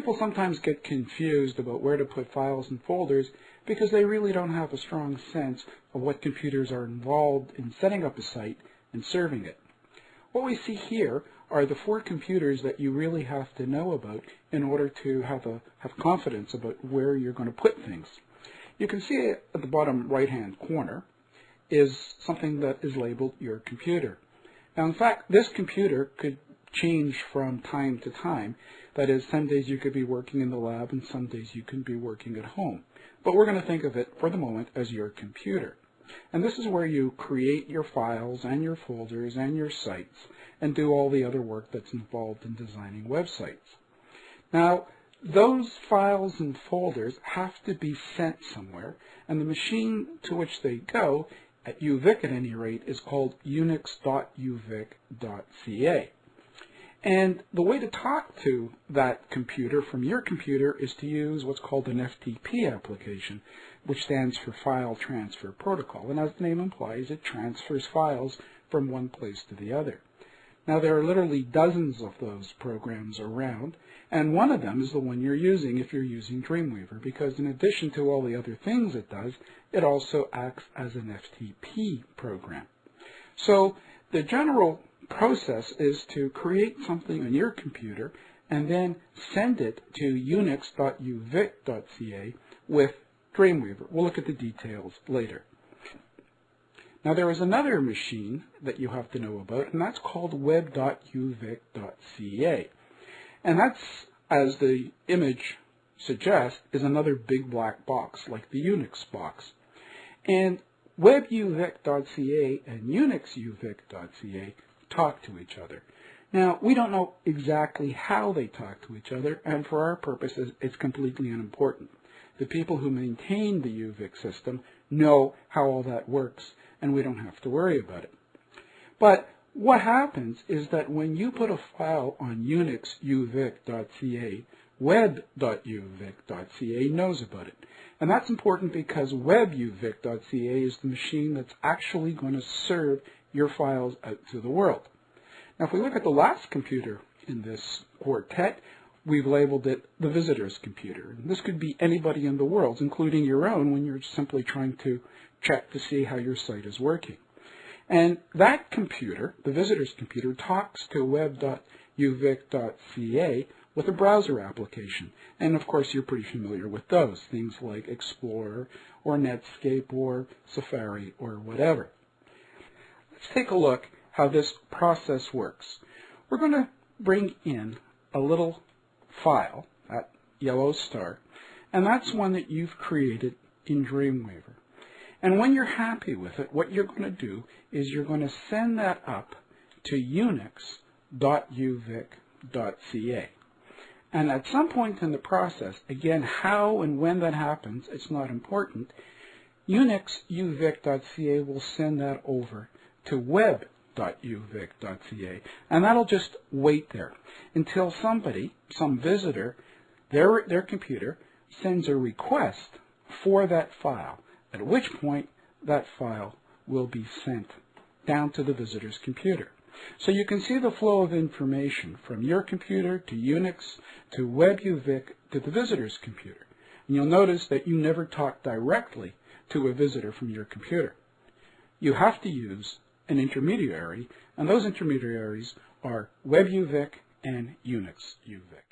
people sometimes get confused about where to put files and folders because they really don't have a strong sense of what computers are involved in setting up a site and serving it. What we see here are the 4 computers that you really have to know about in order to have confidence about where you're going to put things. You can see at the bottom right-hand corner is something that is labeled your computer. Now, in fact, this computer could change from time to time. That is, some days you could be working in the lab and some days you can be working at home. But we're going to think of it for the moment as your computer. And this is where you create your files and your folders and your sites and do all the other work that's involved in designing websites. Now, those files and folders have to be sent somewhere, and the machine to which they go, at UVic at any rate, is called unix.uvic.ca. And the way to talk to that computer from your computer is to use what's called an FTP application, which stands for File Transfer Protocol. And as the name implies, it transfers files from one place to the other. Now, there are literally dozens of those programs around, and one of them is the one you're using if you're using Dreamweaver, because in addition to all the other things it does, it also acts as an FTP program. So the general process is to create something on your computer and then send it to unix.uvic.ca with Dreamweaver. We'll look at the details later. Now, there is another machine that you have to know about, and that's called web.uvic.ca. And that's, as the image suggests, is another big black box, like the Unix box. And webuvic.ca and unixuvic.ca talk to each other. Now, we don't know exactly how they talk to each other, and for our purposes, it's completely unimportant. The people who maintain the UVic system know how all that works, and we don't have to worry about it. But what happens is that when you put a file on unixuvic.ca, web.uvic.ca knows about it. And that's important because webuvic.ca is the machine that's actually going to serve your files out to the world. Now, if we look at the last computer in this quartet, we've labeled it the visitor's computer. And this could be anybody in the world, including your own, when you're simply trying to check to see how your site is working. And that computer, the visitor's computer, talks to web.uvic.ca with a browser application. And of course, you're pretty familiar with those, things like Explorer or Netscape or Safari or whatever. Let's take a look how this process works. We're going to bring in a little file, that yellow star, and that's one that you've created in Dreamweaver. And when you're happy with it, what you're going to do is you're going to send that up to unix.uvic.ca. And at some point in the process, again, how and when that happens, it's not important, unixuvic.ca will send that over to web.uvic.ca, and that'll just wait there until somebody, some visitor, their computer, sends a request for that file, at which point that file will be sent down to the visitor's computer. So you can see the flow of information from your computer to Unix to WebUvic to the visitor's computer. And you'll notice that you never talk directly to a visitor from your computer. You have to use an intermediary, and those intermediaries are WebUvic and UnixUvic.